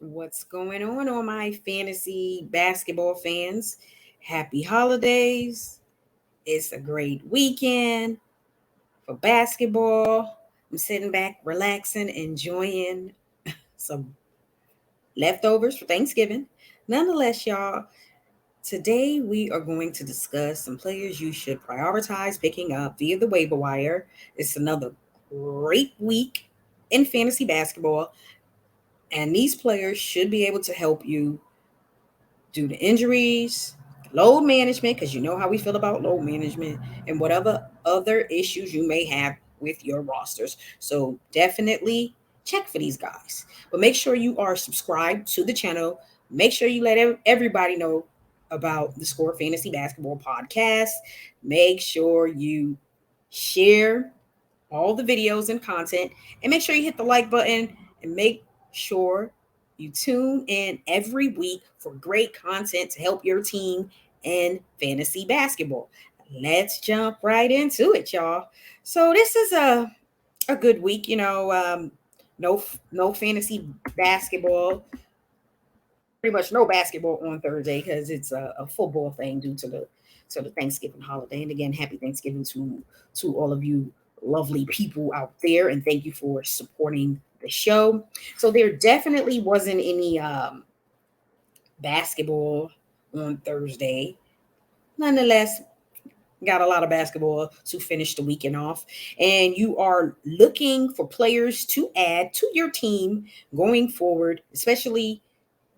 What's going on my fantasy basketball fans? Happy holidays. It's a great weekend for basketball. I'm sitting back, relaxing, enjoying some leftovers for Thanksgiving. Nonetheless, y'all, today we are going to discuss some players you should prioritize picking up via the waiver wire. It's another great week in fantasy basketball, and these players should be able to help you due to injuries, load management, because you know how we feel about load management, and whatever other issues you may have with your rosters. So definitely check for these guys. But make sure you are subscribed to the channel. Make sure you let everybody know about the Score Fantasy Basketball podcast. Make sure you share all the videos and content, and make sure you hit the like button, and make sure you tune in every week for great content to help your team in fantasy basketball. Let's jump right into it, y'all. So this is a good week, no fantasy basketball, pretty much no basketball on Thursday because it's a football thing due to the Thanksgiving holiday. And again, happy Thanksgiving to all of you lovely people out there, and thank you for supporting the show. So there definitely wasn't any basketball on Thursday. Nonetheless, got a lot of basketball to finish the weekend off, and you are looking for players to add to your team going forward, especially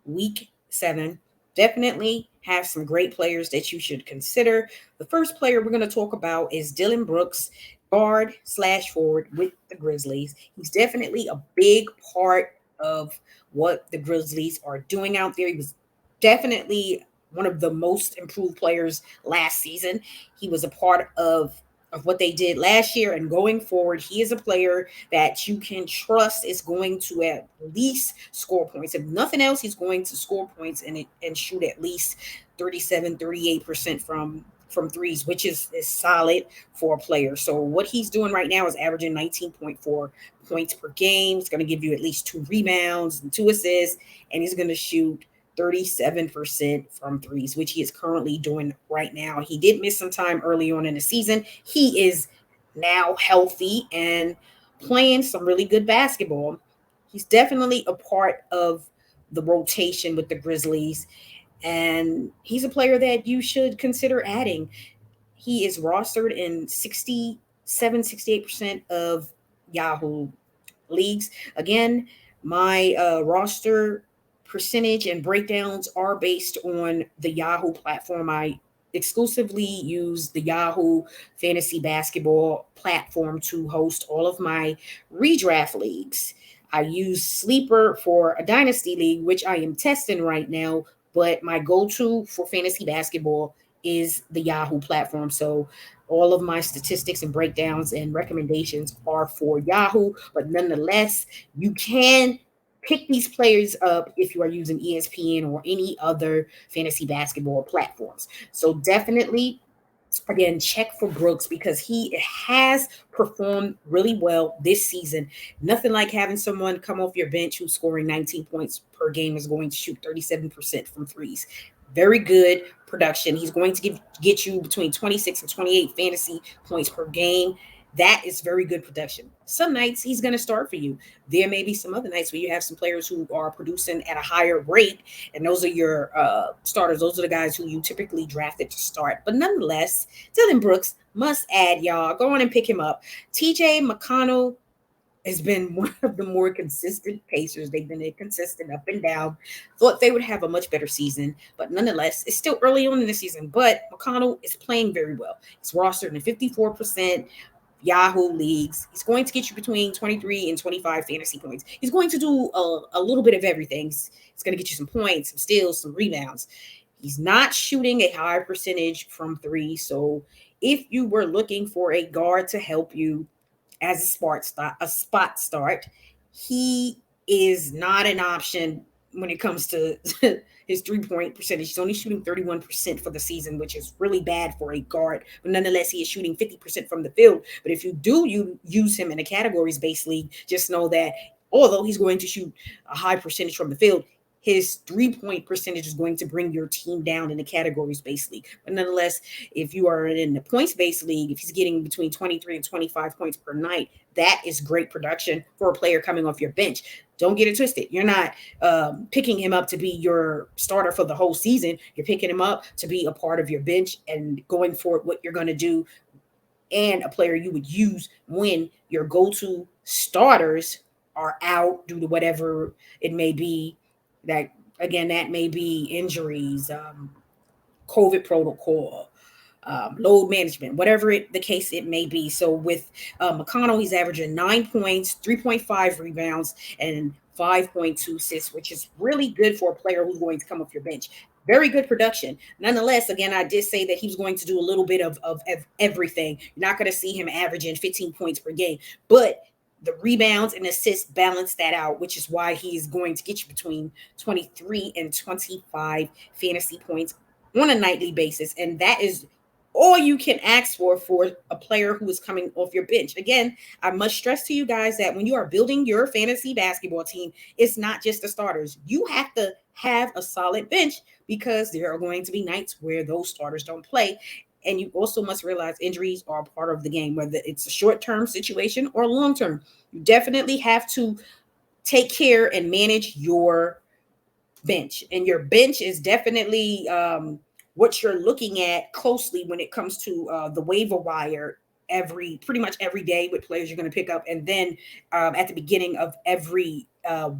week 7. Definitely have some great players that you should consider. The first player we're going to talk about is Dillon Brooks, guard slash forward with the Grizzlies. He's definitely a big part of what the Grizzlies are doing out there. He was definitely one of the most improved players last season. He was a part of what they did last year, and going forward, he is a player that you can trust is going to at least score points. If nothing else, he's going to score points and shoot at least 38% from threes, which is solid for a player. So what he's doing right now is averaging 19.4 points per game. It's going to give you at least 2 rebounds and 2 assists, and he's going to shoot 37% from threes, which he is currently doing right now. He did miss some time early on in the season. He is now healthy and playing some really good basketball. He's definitely a part of the rotation with the Grizzlies, and he's a player that you should consider adding. He is rostered in 68% of Yahoo leagues. Again, my roster percentage and breakdowns are based on the Yahoo platform. I exclusively use the Yahoo Fantasy Basketball platform to host all of my redraft leagues. I use Sleeper for a dynasty league, which I am testing right now, but my go-to for fantasy basketball is the Yahoo platform. So all of my statistics and breakdowns and recommendations are for Yahoo, but nonetheless, you can pick these players up if you are using ESPN or any other fantasy basketball platforms. So definitely, again, check for Brooks because he has performed really well this season. Nothing like having someone come off your bench who's scoring 19 points per game is going to shoot 37% from threes. Very good production. He's going to get you between 26 and 28 fantasy points per game. That is very good production. Some nights he's going to start for you. There may be some other nights where you have some players who are producing at a higher rate, and those are your starters. Those are the guys who you typically drafted to start. But nonetheless, Dillon Brooks must add, y'all. Go on and pick him up. TJ Mcconnell has been one of the more consistent Pacers. They've been inconsistent up and down. Thought they would have a much better season, but nonetheless, it's still early on in the season. But McConnell is playing very well. He's rostered in 54% Yahoo leagues. He's going to get you between 23 and 25 fantasy points. He's going to do a little bit of everything. He's going to get you some points, some steals, some rebounds. He's not shooting a high percentage from three. So if you were looking for a guard to help you as a spot start, he is not an option when it comes to his 3-point percentage. He's only shooting 31% for the season, which is really bad for a guard. But nonetheless, he is shooting 50% from the field. But if you do use him in a categories based league, just know that although he's going to shoot a high percentage from the field, his 3-point percentage is going to bring your team down in the categories-based league. But nonetheless, if you are in the points-based league, if he's getting between 23 and 25 points per night, that is great production for a player coming off your bench. Don't get it twisted. You're not picking him up to be your starter for the whole season. You're picking him up to be a part of your bench and going for what you're going to do, and a player you would use when your go-to starters are out due to whatever it may be. That, again, that may be injuries, COVID protocol, load management, whatever the case it may be. So with Mcconnell, he's averaging 9 points, 3.5 rebounds, and 5.2 assists, which is really good for a player who's going to come off your bench. Very good production. Nonetheless, again, I did say that he was going to do a little bit of everything. You're not going to see him averaging 15 points per game, but the rebounds and assists balance that out, which is why he's going to get you between 23 and 25 fantasy points on a nightly basis. And that is all you can ask for a player who is coming off your bench. Again, I must stress to you guys that when you are building your fantasy basketball team, it's not just the starters. You have to have a solid bench because there are going to be nights where those starters don't play. And you also must realize injuries are a part of the game, whether it's a short-term situation or long-term. You definitely have to take care and manage your bench. And your bench is definitely what you're looking at closely when it comes to the waiver wire pretty much every day with players you're going to pick up. And then at the beginning of every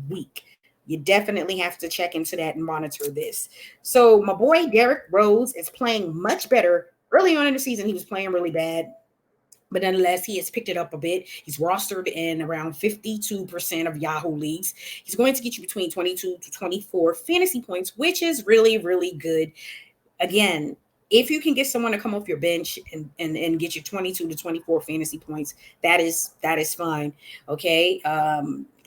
week. You definitely have to check into that and monitor this. So my boy Derrick Rose is playing much better. Early on in the season, he was playing really bad, but nonetheless, he has picked it up a bit. He's rostered in around 52% of Yahoo leagues. He's going to get you between 22 to 24 fantasy points, which is really, really good. Again, if you can get someone to come off your bench and get you 22 to 24 fantasy points, that is fine. Okay.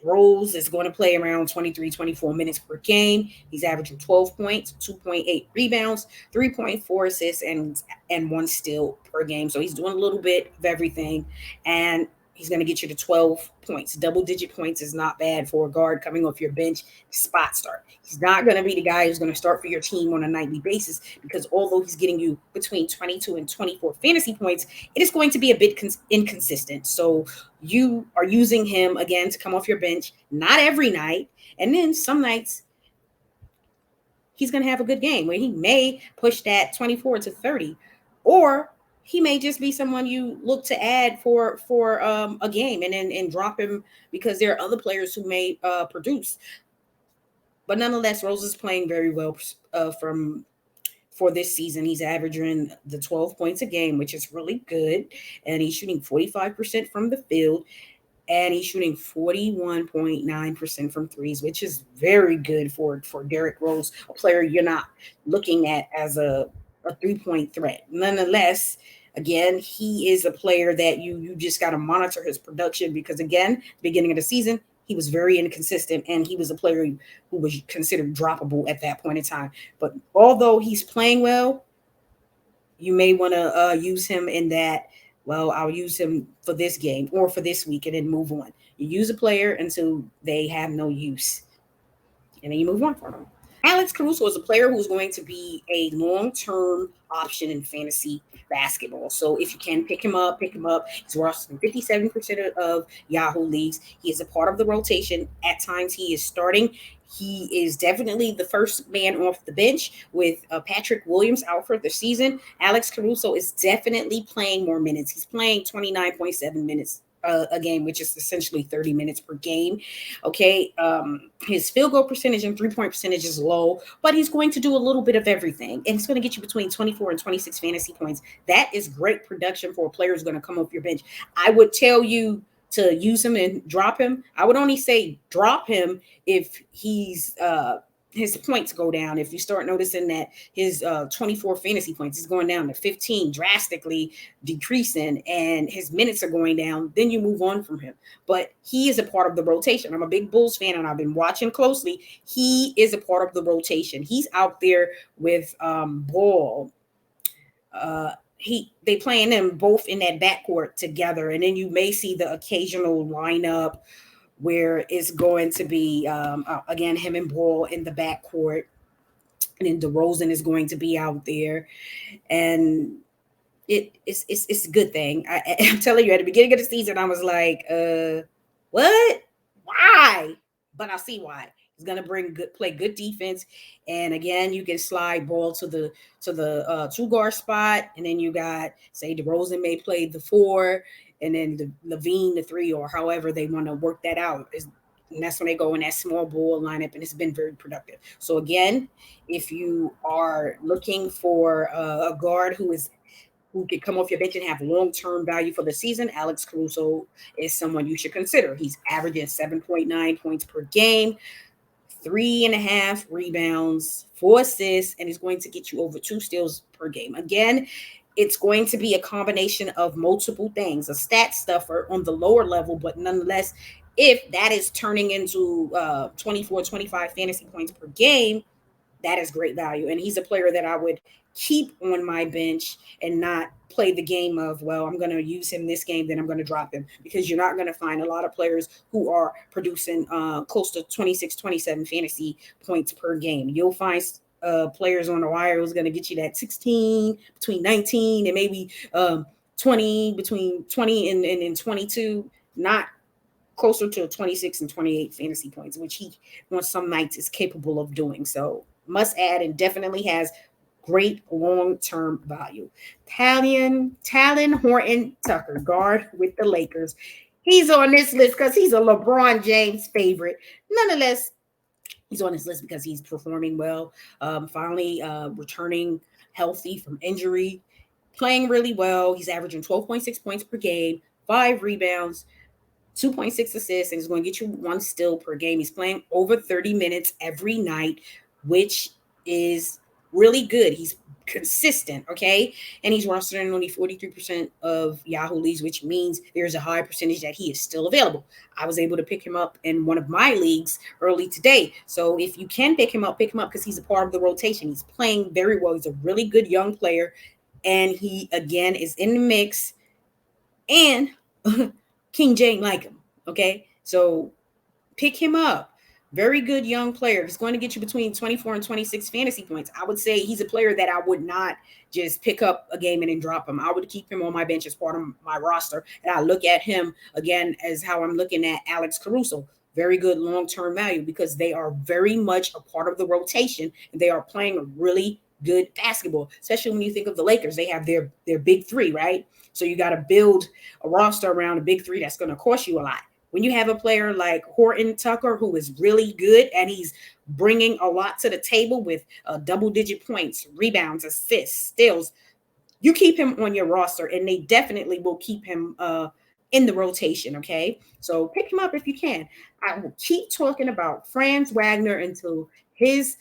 Rose is going to play around 23, 24 minutes per game. He's averaging 12 points, 2.8 rebounds, 3.4 assists, and 1 steal per game. So he's doing a little bit of everything, and he's going to get you to 12 points. Double-digit points is not bad for a guard coming off your bench spot start. He's not going to be the guy who's going to start for your team on a nightly basis because although he's getting you between 22 and 24 fantasy points, it is going to be a bit inconsistent. So you are using him, again, to come off your bench, not every night. And then some nights he's going to have a good game where he may push that 24 to 30, or he may just be someone you look to add for a game and drop him because there are other players who may produce. But nonetheless, Rose is playing very well for this season. He's averaging the 12 points a game, which is really good. And he's shooting 45% from the field. And he's shooting 41.9% from threes, which is very good for Derrick Rose, a player you're not looking at as a 3-point threat. Nonetheless, again, he is a player that you just got to monitor his production because, again, beginning of the season, he was very inconsistent, and he was a player who was considered droppable at that point in time. But although he's playing well, you may want to use him in that, well, I'll use him for this game or for this week and then move on. You use a player until they have no use, and then you move on from them. Alex Caruso is a player who's going to be a long-term option in fantasy basketball. So if you can pick him up. He's rostered in 57% of Yahoo leagues. He is a part of the rotation. At times he is starting. He is definitely the first man off the bench with Patrick Williams out for the season. Alex Caruso is definitely playing more minutes. He's playing 29.7 minutes a game, which is essentially 30 minutes per game. Okay. His field goal percentage and 3-point percentage is low, but he's going to do a little bit of everything. And he's going to get you between 24 and 26 fantasy points. That is great production for a player who's going to come off your bench. I would tell you to use him and drop him. I would only say drop him if his points go down. If you start noticing that his 24 fantasy points is going down to 15, drastically decreasing, and his minutes are going down, then you move on from him. But he is a part of the rotation. I'm a big Bulls fan, and I've been watching closely. He is a part of the rotation. He's out there with Ball. They playing them both in that backcourt together, and then you may see the occasional lineup where it's going to be, again, him and Ball in the backcourt. And then DeRozan is going to be out there. And it's a good thing. I'm telling you, at the beginning of the season, I was like, what? Why? But I see why. He's gonna play good defense, and again, you can slide Ball to the 2 guard spot, and then you got, say, DeRozan may play the 4, and then Levine the 3, or however they want to work that out. And that's when they go in that small ball lineup, and it's been very productive. So again, if you are looking for a guard who can come off your bench and have long-term value for the season, Alex Caruso is someone you should consider. He's averaging 7.9 points per game, 3.5 rebounds, 4 assists, and he's going to get you over 2 steals per game. Again, it's going to be a combination of multiple things, a stat stuffer on the lower level, but nonetheless, if that is turning into 24, 25 fantasy points per game, that is great value. And he's a player that I would keep on my bench and not play the game of, well, I'm going to use him this game, then I'm going to drop him, because you're not going to find a lot of players who are producing close to 26, 27 fantasy points per game. You'll find players on the wire who's going to get you that 16, between 19 and maybe 20, between 20 and 22, not closer to 26 and 28 fantasy points, which he on some nights is capable of doing. So must add, and definitely has great long-term value. Talon Horton-Tucker, guard with the Lakers. He's on this list because he's a LeBron James favorite. Nonetheless, he's on this list because he's performing well, finally returning healthy from injury, playing really well. He's averaging 12.6 points per game, 5 rebounds, 2.6 assists, and he's going to get you 1 steal per game. He's playing over 30 minutes every night, which is really good. He's consistent, okay? And he's rostered in only 43% of Yahoo leagues, which means there's a high percentage that he is still available. I was able to pick him up in one of my leagues early today. So if you can pick him up because he's a part of the rotation. He's playing very well. He's a really good young player, and he, again, is in the mix. And King Jane like him, okay? So pick him up. Very good young player. He's going to get you between 24 and 26 fantasy points. I would say he's a player that I would not just pick up a game and then drop him. I would keep him on my bench as part of my roster. And I look at him, again, as how I'm looking at Alex Caruso. Very good long-term value, because they are very much a part of the rotation, and they are playing really good basketball, especially when you think of the Lakers. They have their big 3, right? So you got to build a roster around a big 3 that's going to cost you a lot. When you have a player like Horton-Tucker, who is really good, and he's bringing a lot to the table with double-digit points, rebounds, assists, steals, you keep him on your roster, and they definitely will keep him in the rotation, okay? So pick him up if you can. I will keep talking about Franz Wagner until his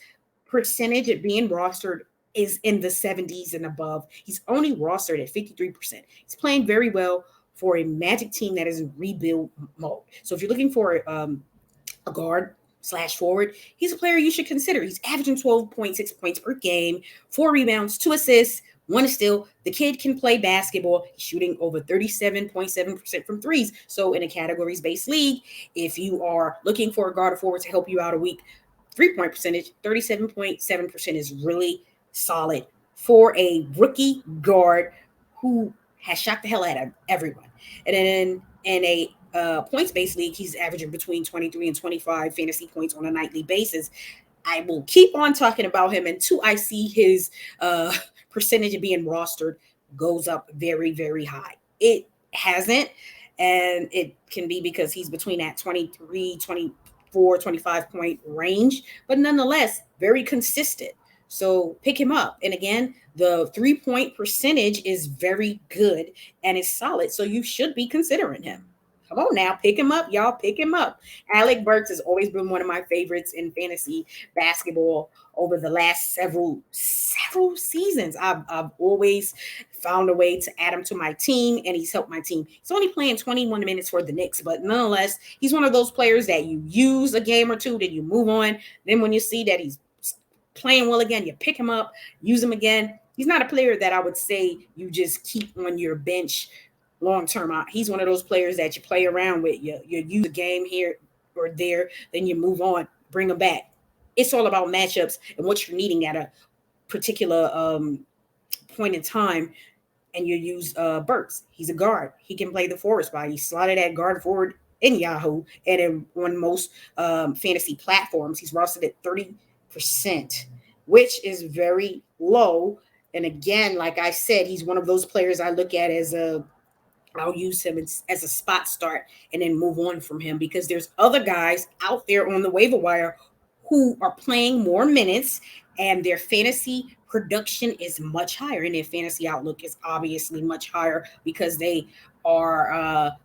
percentage of being rostered is in the 70s and above. He's only rostered at 53%. He's playing very well for a Magic team that is in rebuild mode. So if you're looking for a guard / forward, he's a player you should consider. He's averaging 12.6 points per game, 4 rebounds, 2 assists, 1 steal. The kid can play basketball. He's shooting over 37.7% from threes. So in a categories-based league, if you are looking for a guard or forward to help you out a week, 3-point percentage, 37.7% is really solid for a rookie guard who has shot the hell out of everyone. And then in a points-based league, he's averaging between 23 and 25 fantasy points on a nightly basis. I will keep on talking about him until I see his percentage of being rostered goes up very, very high. It hasn't, and it can be because he's between that 23, 24, 25 point range, but nonetheless, very consistent. So pick him up. And again, the 3-point percentage is very good and it's solid. So you should be considering him. Come on now, pick him up, y'all. Pick him up. Alec Burks has always been one of my favorites in fantasy basketball over the last several seasons. I've always found a way to add him to my team, and he's helped my team. He's only playing 21 minutes for the Knicks, but nonetheless, he's one of those players that you use a game or two, then you move on. Then when you see that he's playing well again, you pick him up, use him again. He's not a player that I would say you just keep on your bench long term. He's one of those players that you play around with. You use a game here, or there, then you move on, bring them back. It's all about matchups and what you're needing at a particular point in time. And you use Burks. He's a guard. He can play the forward spot. He's slotted at guard forward in Yahoo and on most fantasy platforms. He's rostered at 30%, which is very low. And again, like I said, he's one of those players I look at as I'll use him as a spot start and then move on from him, because there's other guys out there on the waiver wire who are playing more minutes and their fantasy production is much higher, and their fantasy outlook is obviously much higher because they are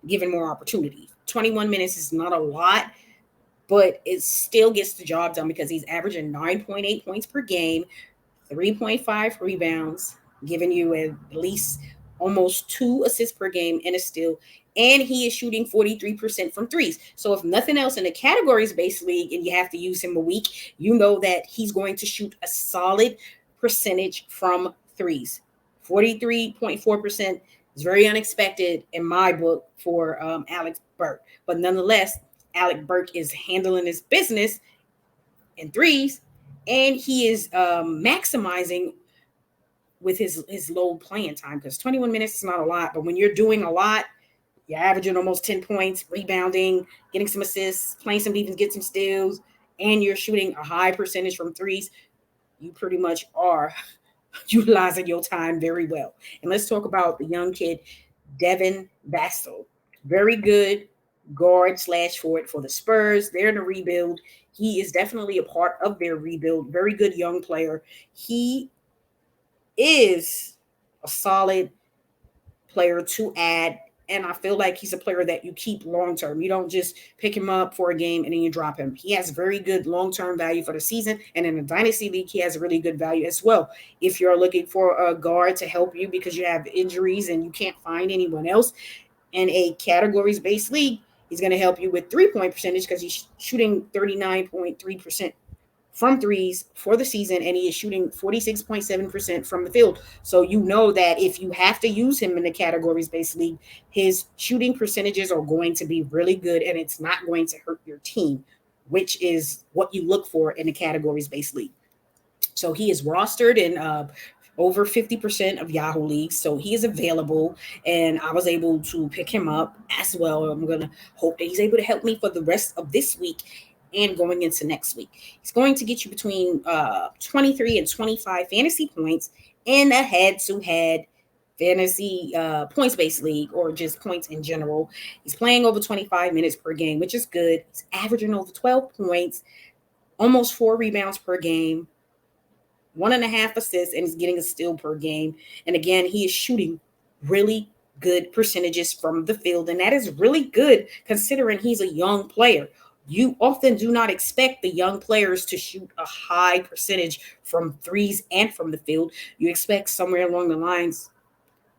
given more opportunities. 21 minutes is not a lot, but it still gets the job done because he's averaging 9.8 points per game, 3.5 rebounds, giving you at least almost 2 assists per game and a steal. And he is shooting 43% from threes. So if nothing else in the categories-based league and you have to use him a week, you know that he's going to shoot a solid percentage from threes. 43.4% is very unexpected in my book for Alec Burks. But nonetheless, Alec Burks is handling his business in threes, and he is maximizing with his low playing time, because 21 minutes is not a lot. But when you're doing a lot, you're averaging almost 10 points, rebounding, getting some assists, playing some defense, get some steals, and you're shooting a high percentage from threes, you pretty much are utilizing your time very well. And let's talk about the young kid, Devin Basil. Very good guard / forward for the Spurs. They're in a rebuild. He is definitely a part of their rebuild. Very good young player. He is a solid player to add. And I feel like he's a player that you keep long-term. You don't just pick him up for a game and then you drop him. He has very good long-term value for the season. And in the Dynasty League, he has a really good value as well. If you're looking for a guard to help you because you have injuries and you can't find anyone else in a categories-based league, he's going to help you with 3-point percentage because he's shooting 39.3% from threes for the season, and he is shooting 46.7% from the field. So you know that if you have to use him in the categories-based league, his shooting percentages are going to be really good, and it's not going to hurt your team, which is what you look for in the categories-based league. So he is rostered in over 50% of Yahoo leagues, so he is available, and I was able to pick him up as well. I'm going to hope that he's able to help me for the rest of this week and going into next week. He's going to get you between 23 and 25 fantasy points in a head-to-head fantasy points-based league, or just points in general. He's playing over 25 minutes per game, which is good. He's averaging over 12 points, almost 4 rebounds per game, 1.5 assists, and he's getting a steal per game. And again, he is shooting really good percentages from the field, and that is really good considering he's a young player. You often do not expect the young players to shoot a high percentage from threes and from the field. You expect somewhere along the lines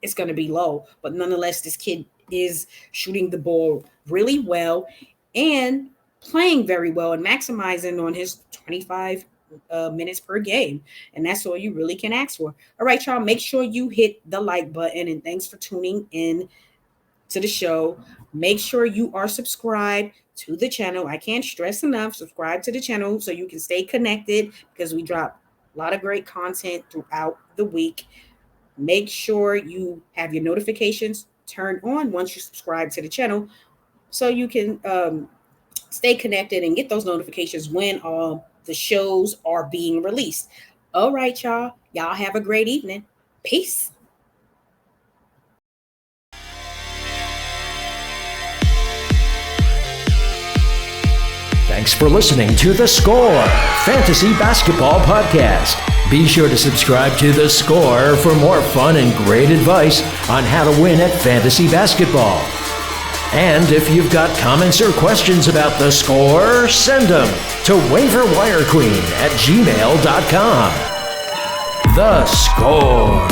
it's going to be low. But nonetheless, this kid is shooting the ball really well and playing very well and maximizing on his 25 minutes per game. And that's all you really can ask for. All right, y'all, make sure you hit the like button, and thanks for tuning in to the show. Make sure you are subscribed to the channel. I can't stress enough, subscribe to the channel so you can stay connected, because we drop a lot of great content throughout the week. Make sure you have your notifications turned on once you subscribe to the channel so you can stay connected and get those notifications when the shows are being released. All right, y'all. Y'all have a great evening. Peace. Thanks for listening to The Score Fantasy Basketball Podcast. Be sure to subscribe to The Score for more fun and great advice on how to win at fantasy basketball. And if you've got comments or questions about The Score, send them to waiverwirequeen@gmail.com. The Score.